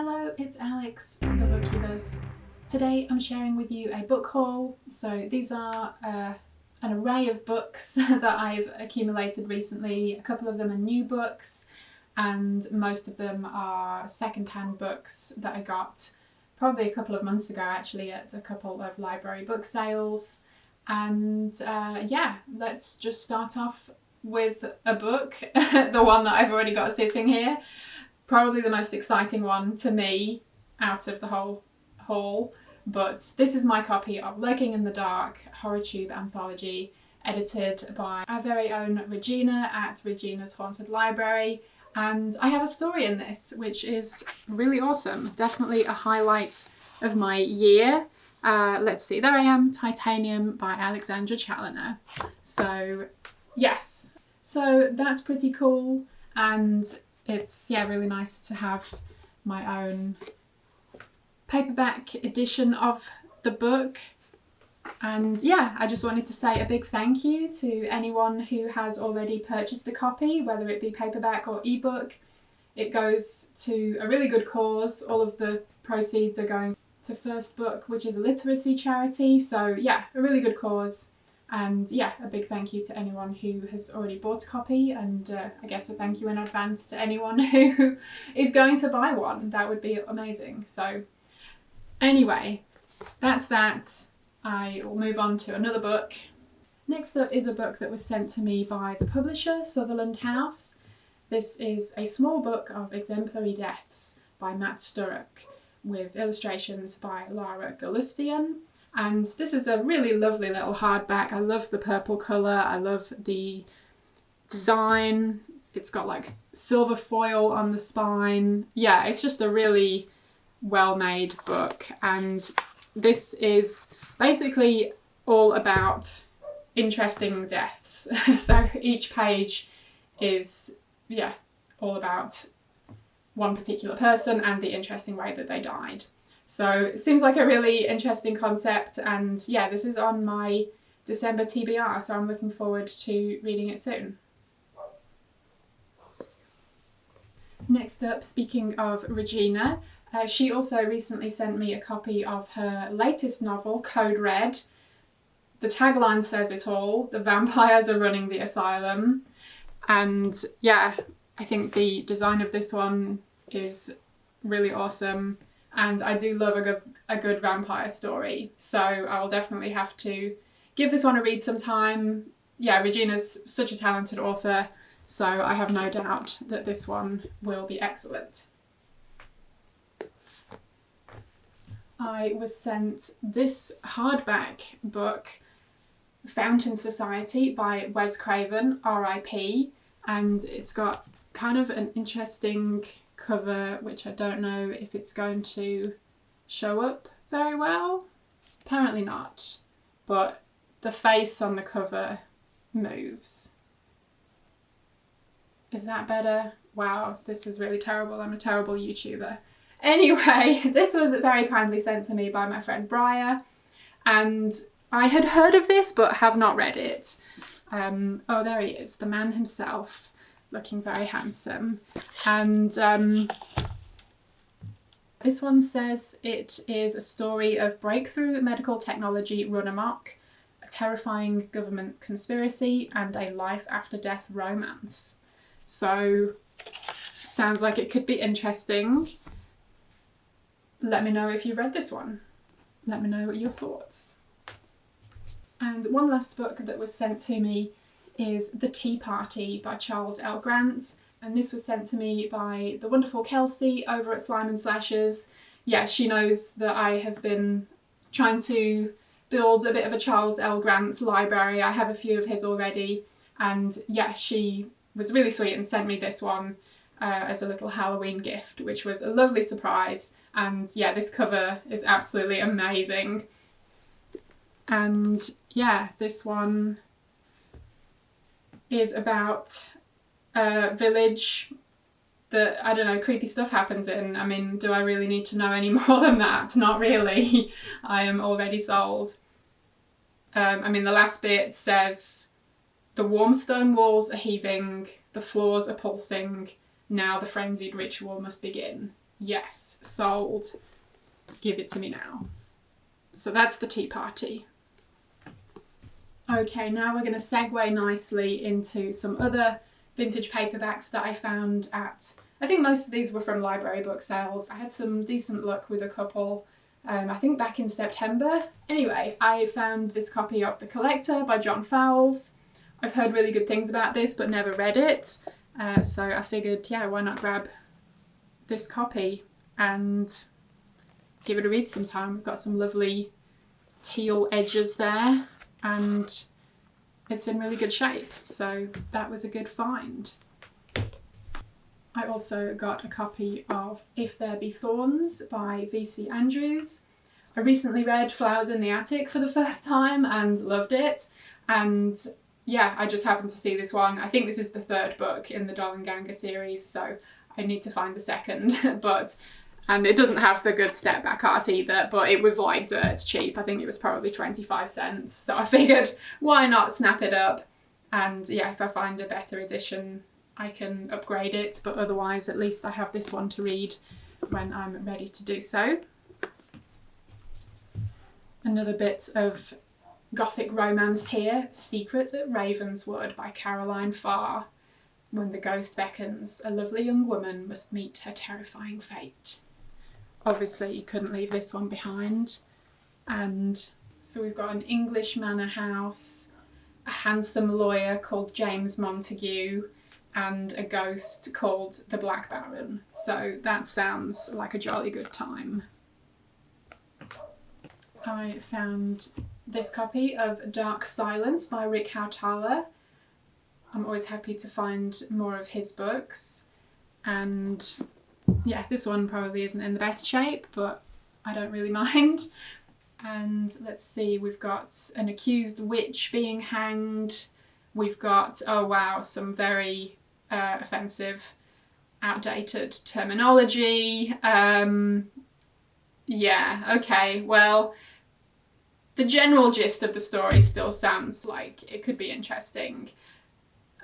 Hello, it's Alex from the Booktubers. Today I'm sharing with you a book haul. So these are an array of books that I've accumulated recently. A couple of them are new books and most of them are second-hand books that I got probably a couple of months ago actually at a couple of library book sales. And yeah, let's just start off with a book, the one that I've already got sitting here. Probably the most exciting one to me out of the whole haul, but this is my copy of Lurking in the Dark, HorrorTube anthology, edited by our very own Regina at Regina's Haunted Library, and I have a story in this which is really awesome, definitely a highlight of my year. Let's see, there I am, Titanium by Alexandra Challoner. So yes, so that's pretty cool, and it's really nice to have my own paperback edition of the book. And yeah, I just wanted to say a big thank you to anyone who has already purchased a copy, whether it be paperback or ebook. It goes to a really good cause. All of the proceeds are going to First Book, which is a literacy charity. So yeah, a really good cause. And yeah, a big thank you to anyone who has already bought a copy, and I guess a thank you in advance to anyone who is going to buy one. That would be amazing. So anyway, that's that. I will move on to another book. Next up is a book that was sent to me by the publisher, Sutherland House. This is a small book of exemplary deaths by Matt Sturrock, with illustrations by Lara Galustian. And this is a really lovely little hardback. I love the purple colour, I love the design. It's got like silver foil on the spine. Yeah, it's just a really well-made book. And this is basically all about interesting deaths. So each page is, all about one particular person and the interesting way that they died. So it seems like a really interesting concept, and yeah, this is on my December TBR, so I'm looking forward to reading it soon. Next up, speaking of Regina, she also recently sent me a copy of her latest novel, Code Red. The tagline says it all: the vampires are running the asylum. And yeah, I think the design of this one is really awesome. And I do love a good vampire story, so I will definitely have to give this one a read sometime. Yeah, Regina's such a talented author, so I have no doubt that this one will be excellent. I was sent this hardback book, Fountain Society by Wes Craven, R.I.P., and it's got kind of an interesting cover, which I don't know if it's going to show up very well. Apparently not, but the face on the cover moves. Is that better? Wow, this is really terrible. I'm a terrible YouTuber. Anyway, this was very kindly sent to me by my friend Briar, and I had heard of this but have not read it. Oh, there he is, the man himself, looking very handsome. And this one says it is a story of breakthrough medical technology run amok, a terrifying government conspiracy, and a life after death romance. So sounds like it could be interesting. Let me know if you've read this one. Let me know your thoughts. And one last book that was sent to me is The Tea Party by Charles L. Grant, and this was sent to me by the wonderful Kelsey over at Slime and Slashers. Yeah, she knows that I have been trying to build a bit of a Charles L. Grant library. I have a few of his already, and yeah, she was really sweet and sent me this one as a little Halloween gift, which was a lovely surprise. And yeah, this cover is absolutely amazing. And yeah, this one is about a village that, I don't know, creepy stuff happens in. I mean, do I really need to know any more than that? Not really. I am already sold. I mean, the last bit says, the warm stone walls are heaving, the floors are pulsing, now the frenzied ritual must begin. Yes, sold. Give it to me now. So that's the tea party. Okay, now we're going to segue nicely into some other vintage paperbacks that I found at, I think most of these were from library book sales. I had some decent luck with a couple, I think back in September. Anyway, I found this copy of The Collector by John Fowles. I've heard really good things about this but never read it, so I figured, yeah, why not grab this copy and give it a read sometime. We've got some lovely teal edges there and it's in really good shape, so that was a good find. I also got a copy of If There Be Thorns by V.C. Andrews. I recently read Flowers in the Attic for the first time and loved it, and yeah, I just happened to see this one. I think this is the third book in the Dollenganga series, so I need to find the second, and it doesn't have the good step back art either, but it was like dirt cheap. I think it was probably 25 cents, so I figured why not snap it up, and yeah, if I find a better edition I can upgrade it, but otherwise at least I have this one to read when I'm ready to do so. Another bit of Gothic romance here, Secret at Ravenswood by Caroline Farr. When the ghost beckons, a lovely young woman must meet her terrifying fate. Obviously you couldn't leave this one behind. And so we've got an English manor house, a handsome lawyer called James Montague, and a ghost called the Black Baron. So that sounds like a jolly good time. I found this copy of Dark Silence by Rick Hautala. I'm always happy to find more of his books, and yeah, this one probably isn't in the best shape, but I don't really mind. And let's see, we've got an accused witch being hanged. We've got, oh wow, some very offensive, outdated terminology. Yeah, okay, well, the general gist of the story still sounds like it could be interesting.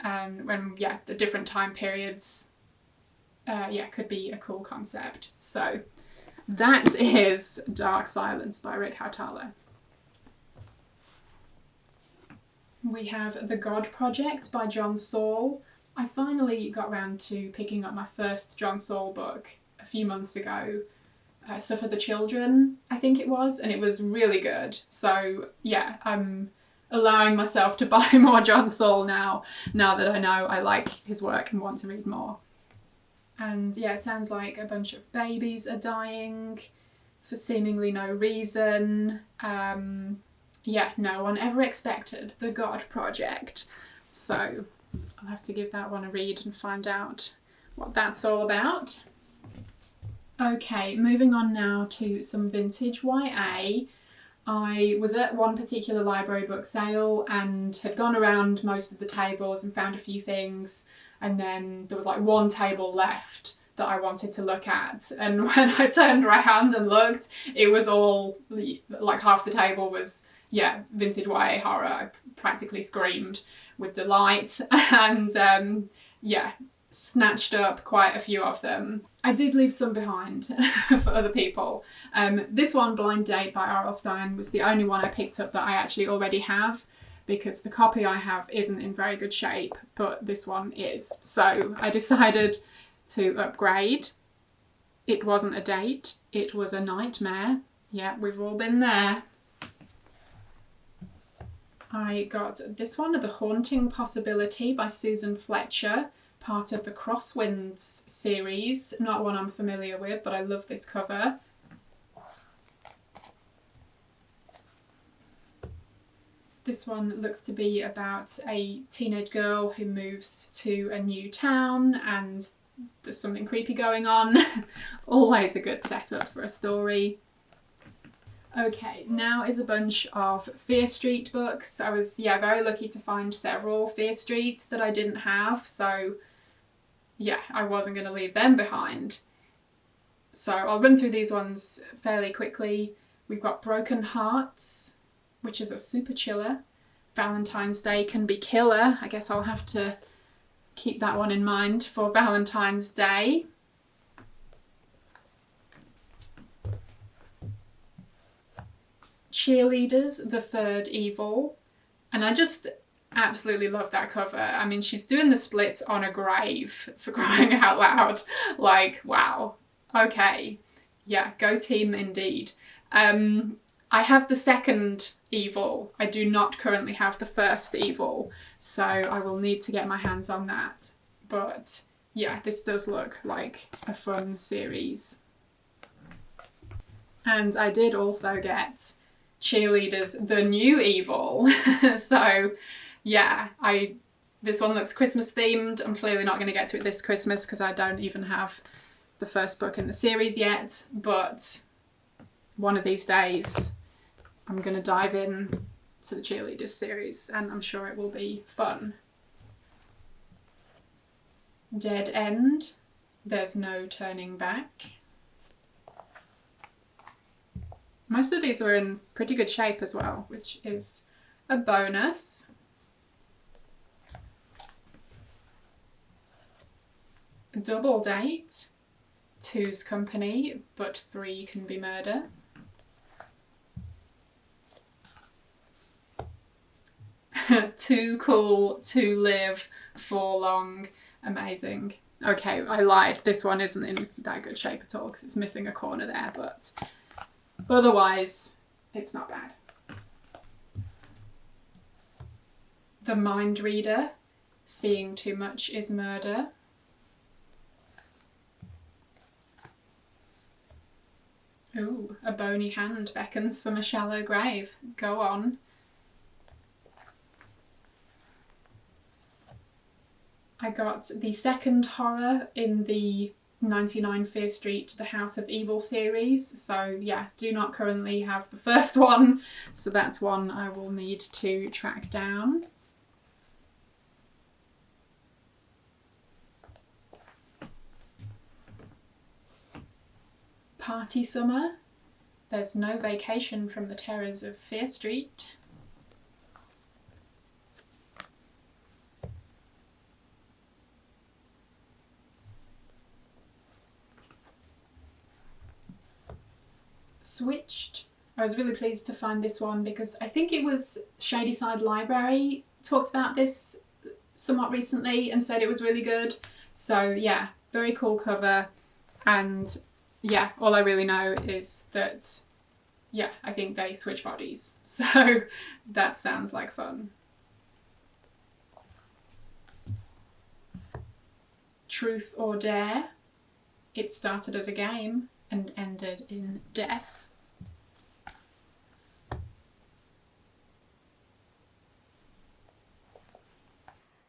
When, yeah, the different time periods, yeah, could be a cool concept. So that is Dark Silence by Rick Hautala. We have The God Project by John Saul. I finally got round to picking up my first John Saul book a few months ago, Suffer the Children, I think it was, and it was really good. So yeah, I'm allowing myself to buy more John Saul now that I know I like his work and want to read more. And yeah, it sounds like a bunch of babies are dying for seemingly no reason. Yeah, no one ever expected The God Project. So I'll have to give that one a read and find out what that's all about. Okay, moving on now to some vintage YA. I was at one particular library book sale and had gone around most of the tables and found a few things, and then there was like one table left that I wanted to look at, and when I turned around and looked, it was all, like half the table was, yeah, vintage YA horror. I practically screamed with delight and yeah, snatched up quite a few of them. I did leave some behind for other people. This one, Blind Date by R.L. Stine, was the only one I picked up that I actually already have, because the copy I have isn't in very good shape, but this one is. So I decided to upgrade. It wasn't a date, it was a nightmare. Yeah, we've all been there. I got this one, The Haunting Possibility by Susan Fletcher, part of the Crosswinds series. Not one I'm familiar with, but I love this cover. This one looks to be about a teenage girl who moves to a new town and there's something creepy going on. Always a good setup for a story. Okay, now is a bunch of Fear Street books. I was, yeah, very lucky to find several Fear Street that I didn't have, so yeah, I wasn't going to leave them behind. So I'll run through these ones fairly quickly. We've got Broken Hearts, which is a super chiller. Valentine's Day Can Be Killer. I guess I'll have to keep that one in mind for Valentine's Day. Cheerleaders, the Third Evil. And I just absolutely love that cover. I mean, she's doing the splits on a grave, for crying out loud. Like, wow. Okay. Yeah, go team indeed. I have the second Evil. I do not currently have the first Evil, so I will need to get my hands on that. But yeah, this does look like a fun series. And I did also get Cheerleaders, the New Evil. So yeah, this one looks Christmas themed. I'm clearly not going to get to it this Christmas because I don't even have the first book in the series yet, but one of these days I'm going to dive in to the Cheerleaders series and I'm sure it will be fun. Dead End, There's No Turning Back. Most of these were in pretty good shape as well, which is a bonus. Double Date, Two's Company, but Three Can Be Murder. Too Cool to Live for Long. Amazing. Okay, I lied. This one isn't in that good shape at all because it's missing a corner there, but otherwise, it's not bad. The Mind Reader, Seeing Too Much is Murder. Ooh, A Bony Hand Beckons from a Shallow Grave. Go on. I got the second horror in the 99 Fear Street, The House of Evil series. So yeah, do not currently have the first one. So that's one I will need to track down. Party Summer, There's No Vacation from the Terrors of Fear Street. Switched. I was really pleased to find this one because I think it was Shadyside Library talked about this somewhat recently and said it was really good. So yeah, very cool cover, and yeah, all I really know is that, yeah, I think they switch bodies. So that sounds like fun. Truth or Dare, It Started as a Game and Ended in Death.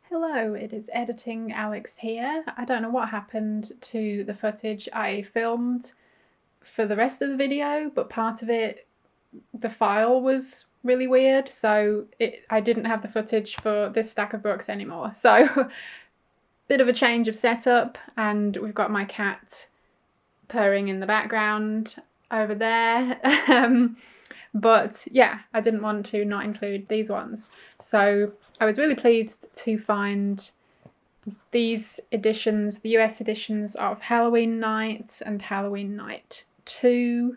Hello, it is Editing Alex here. I don't know what happened to the footage I filmed for the rest of the video, but part of it, the file was really weird, so I didn't have the footage for this stack of books anymore. So bit of a change of setup, and we've got my cat purring in the background over there. But yeah, I didn't want to not include these ones. So I was really pleased to find these editions, the US editions of Halloween Night and Halloween Night 2.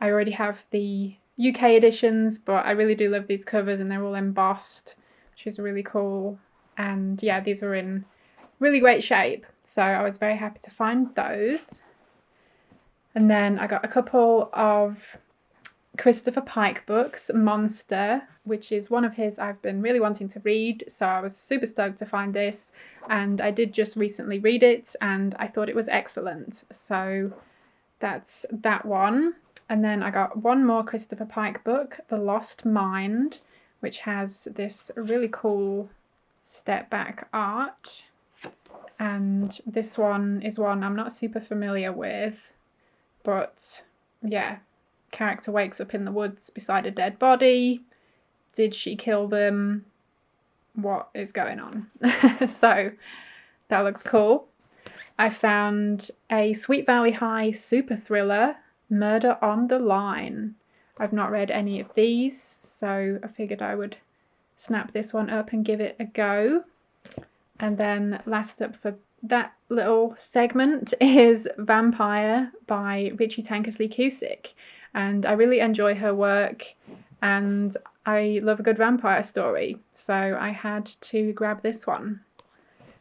I already have the UK editions, but I really do love these covers and they're all embossed, which is really cool. And yeah, these are in really great shape. So I was very happy to find those. And then I got a couple of Christopher Pike books, Monster, which is one of his I've been really wanting to read, so I was super stoked to find this, and I did just recently read it and I thought it was excellent, so that's that one. And then I got one more Christopher Pike book, The Lost Mind, which has this really cool step back art, and this one is one I'm not super familiar with, but yeah, character wakes up in the woods beside a dead body. Did she kill them? What is going on? So that looks cool. I found a Sweet Valley High super thriller, Murder on the Line. I've not read any of these, so I figured I would snap this one up and give it a go. And then last up for that little segment is Vampire by Richie Tankersley Cusick. and I really enjoy her work, and I love a good vampire story, so I had to grab this one.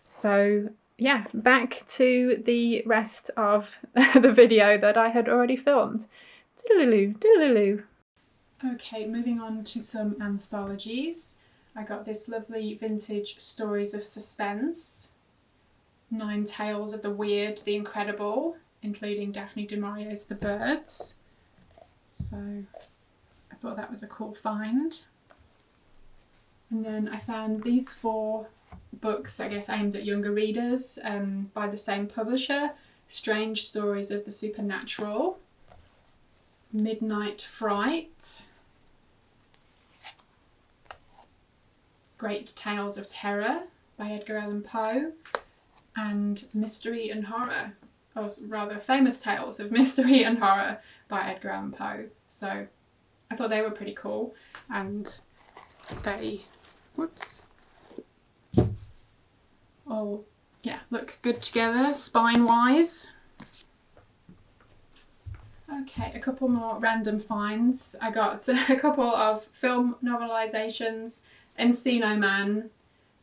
So yeah, back to the rest of the video that I had already filmed. Doodaloo, doodaloo. Okay, moving on to some anthologies. I got this lovely vintage Stories of Suspense, 9 Tales of the Weird, the Incredible, including Daphne du Maurier's The Birds. So I thought that was a cool find. And then I found these 4 books, I guess aimed at younger readers, by the same publisher. Strange Stories of the Supernatural, Midnight Fright, Great Tales of Terror by Edgar Allan Poe, and Mystery and Horror, or rather Famous Tales of Mystery and Horror by Edgar Allan Poe. So I thought they were pretty cool, and they, all, look good together, spine-wise. Okay, a couple more random finds. I got a couple of film novelizations, Encino Man,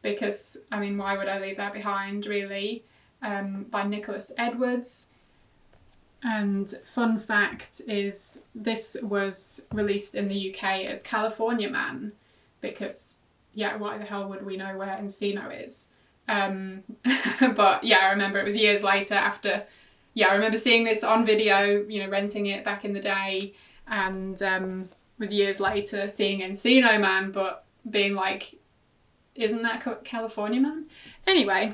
because, I mean, why would I leave that behind, really, by Nicholas Edwards. And fun fact is this was released in the UK as California Man, because, why the hell would we know where Encino is? But yeah, I remember it was years later after, I remember seeing this on video, renting it back in the day, and was years later seeing Encino Man, but being like, isn't that California Man? Anyway,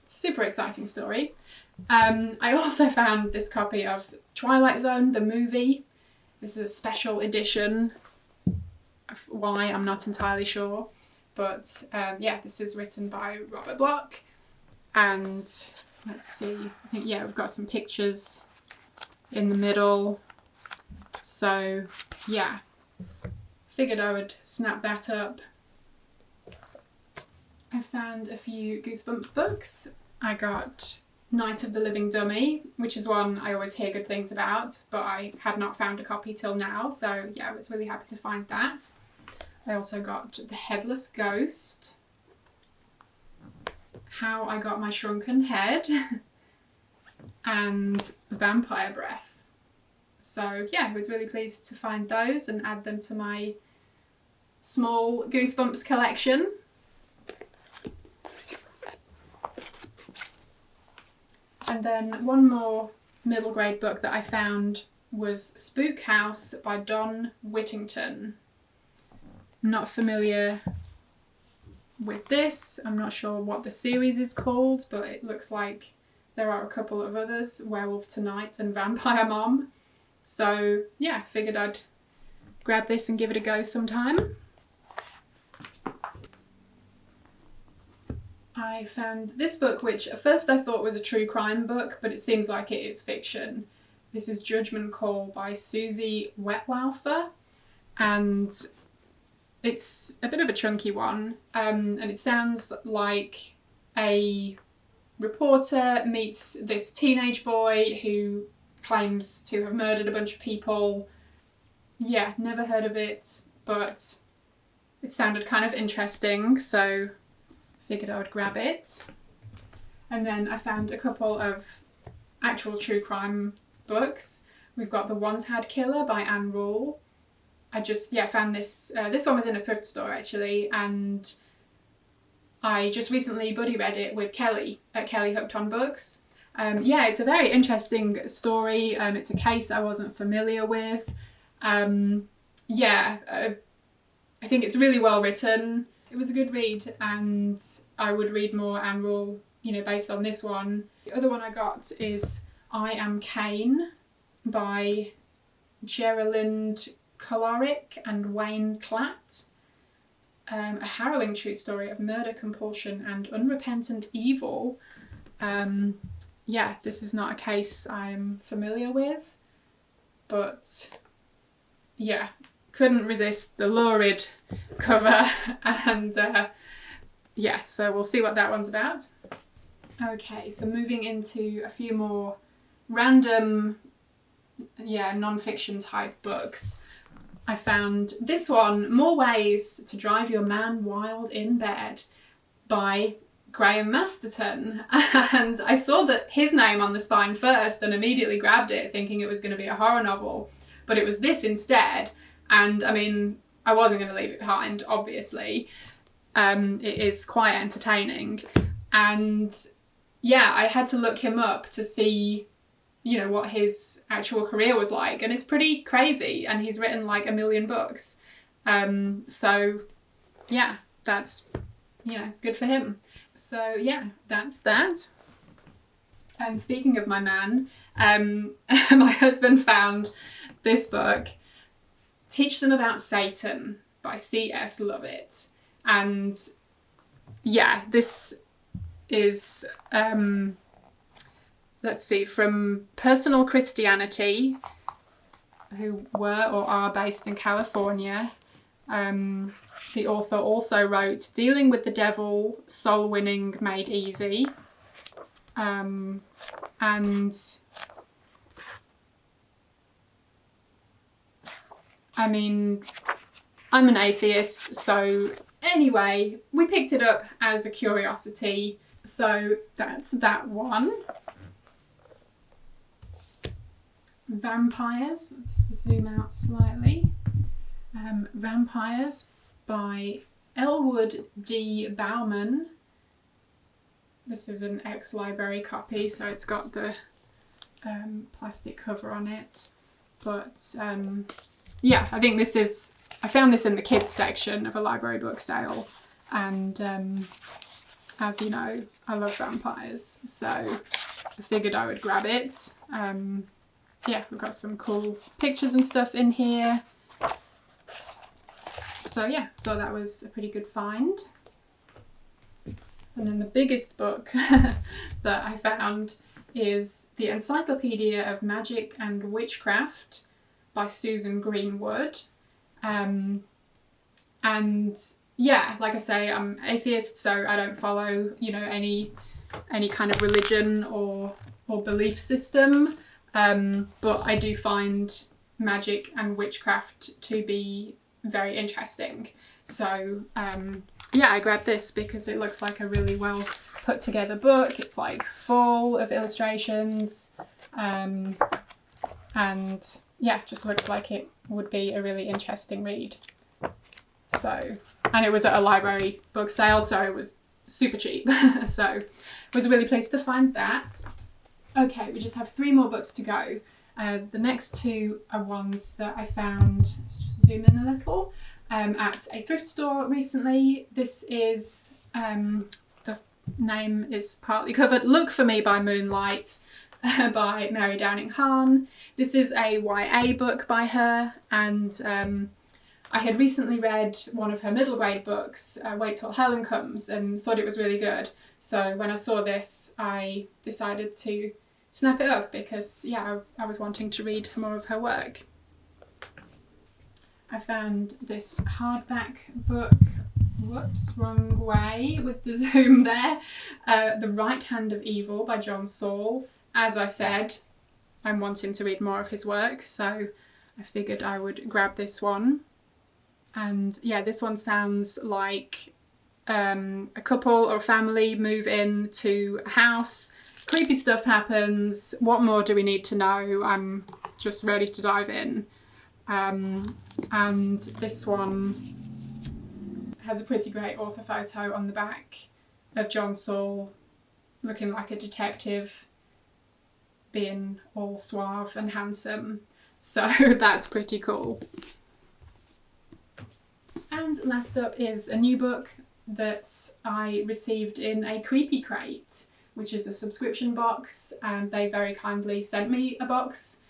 super exciting story. I also found this copy of Twilight Zone, the movie. This is a special edition. Why, I'm not entirely sure. But this is written by Robert Bloch. And let's see, I think, we've got some pictures in the middle. So, figured I would snap that up. I found a few Goosebumps books. I got Night of the Living Dummy, which is one I always hear good things about, but I had not found a copy till now, so I was really happy to find that. I also got The Headless Ghost, How I Got My Shrunken Head, and Vampire Breath. So I was really pleased to find those and add them to my small Goosebumps collection. And then one more middle grade book that I found was Spook House by Don Whittington. Not familiar with this. I'm not sure what the series is called, but it looks like there are a couple of others, Werewolf Tonight and Vampire Mom. So figured I'd grab this and give it a go sometime. I found this book, which at first I thought was a true crime book, but it seems like it is fiction. This is Judgment Call by Susie Wetlaufer, and it's a bit of a chunky one, and it sounds like a reporter meets this teenage boy who claims to have murdered a bunch of people. Never heard of it, but it sounded kind of interesting, so figured I would grab it. And then I found a couple of actual true crime books. We've got The One-Tad Killer by Anne Rule. I just found this. This one was in a thrift store actually, and I just recently buddy read it with Kelly at Kelly Hooked on Books. It's a very interesting story. It's a case I wasn't familiar with. I think it's really well written. It was a good read, and I would read more Anne Rule, based on this one. The other one I got is I Am Cain by Geralind Kolaric and Wayne Klatt. A harrowing true story of murder, compulsion, and unrepentant evil. This is not a case I'm familiar with, but couldn't resist the lurid cover, and so we'll see what that one's about. Okay, so moving into a few more random non-fiction type books, I found this one, More Ways to Drive Your Man Wild in Bed by Graham Masterton. And I saw that his name on the spine first and immediately grabbed it thinking it was going to be a horror novel, but it was this instead. And I mean, I wasn't going to leave it behind, obviously. It is quite entertaining. And yeah, I had to look him up to see, you know, what his actual career was like. And it's pretty crazy. And he's written like 1 million books. So yeah, that's, you know, good for him. So yeah, that's that. And speaking of my man, my husband found this book, Teach Them About Satan by C.S. Lovett. And yeah, this is, let's see, from Personal Christianity, who were or are based in California. The author also wrote Dealing with the Devil, Soul Winning Made Easy. And I mean, I'm an atheist, so anyway, we picked it up as a curiosity. So that's that one. Vampires, let's zoom out slightly. Vampires by Elwood D. Bauman. This is an ex-library copy, so it's got the plastic cover on it. But yeah, I think this is, I found this in the kids section of a library book sale. And as you know, I love vampires, so I figured I would grab it. Yeah, we've got some cool pictures and stuff in here. So yeah, thought that was a pretty good find. And then the biggest book that I found is the Encyclopedia of Magic and Witchcraft by Susan Greenwood. And yeah, like I say, I'm atheist, so I don't follow, you know, any kind of religion or belief system. But I do find magic and witchcraft to be very interesting. So yeah, I grabbed this because it looks like a really well put together book. It's like full of illustrations, and yeah, just looks like it would be a really interesting read. So, and it was at a library book sale, so it was super cheap. So I was really pleased to find that. Okay, we just have 3 more books to go. The next 2 are ones that I found, let's just zoom in a little, at a thrift store recently. This is, the name is partly covered, Look for Me by Moonlight by Mary Downing Hahn. This is a YA book by her, and I had recently read one of her middle grade books, Wait Till Helen Comes, and thought it was really good. So when I saw this, I decided to snap it up because, yeah, I was wanting to read more of her work. I found this hardback book, whoops, wrong way with the zoom there, The Right Hand of Evil by John Saul. As I said, I'm wanting to read more of his work, so I figured I would grab this one. And yeah, this one sounds like a couple or a family move in to a house, creepy stuff happens, what more do we need to know? I'm just ready to dive in. And this one has a pretty great author photo on the back of John Saul looking like a detective, being all suave and handsome. So that's pretty cool. And last up is a new book that I received in a Creepy Crate, which is a subscription box, and they very kindly sent me a box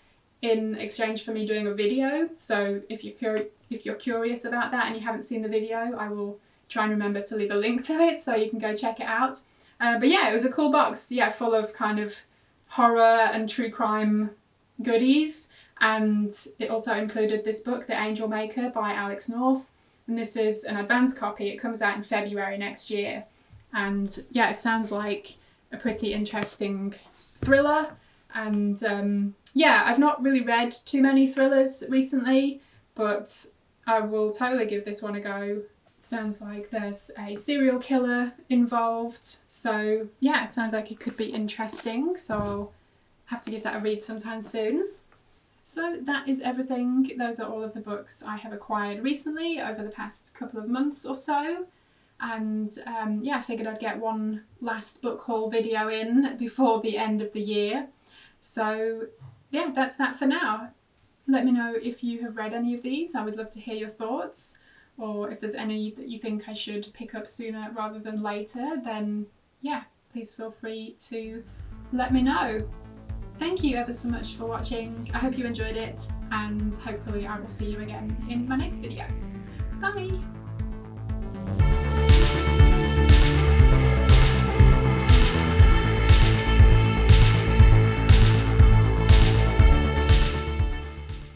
in exchange for me doing a video. So if you're curious about that and you haven't seen the video, I will try and remember to leave a link to it so you can go check it out. But yeah, it was a cool box, yeah, full of kind of horror and true crime goodies, and it also included this book, The Angel Maker by Alex North, and this is an advance copy. It comes out in February next year, and yeah, it sounds like a pretty interesting thriller, and yeah, I've not really read too many thrillers recently, but I will totally give this one a go. Sounds like there's a serial killer involved, so yeah, it sounds like it could be interesting, so I'll have to give that a read sometime soon. So that is everything. Those are all of the books I have acquired recently over the past couple of months or so. And yeah, I figured I'd get one last book haul video in before the end of the year. So yeah, that's that for now. Let me know if you have read any of these. I would love to hear your thoughts, or if there's any that you think I should pick up sooner rather than later, then yeah, please feel free to let me know. Thank you ever so much for watching. I hope you enjoyed it, and hopefully I will see you again in my next video. Bye!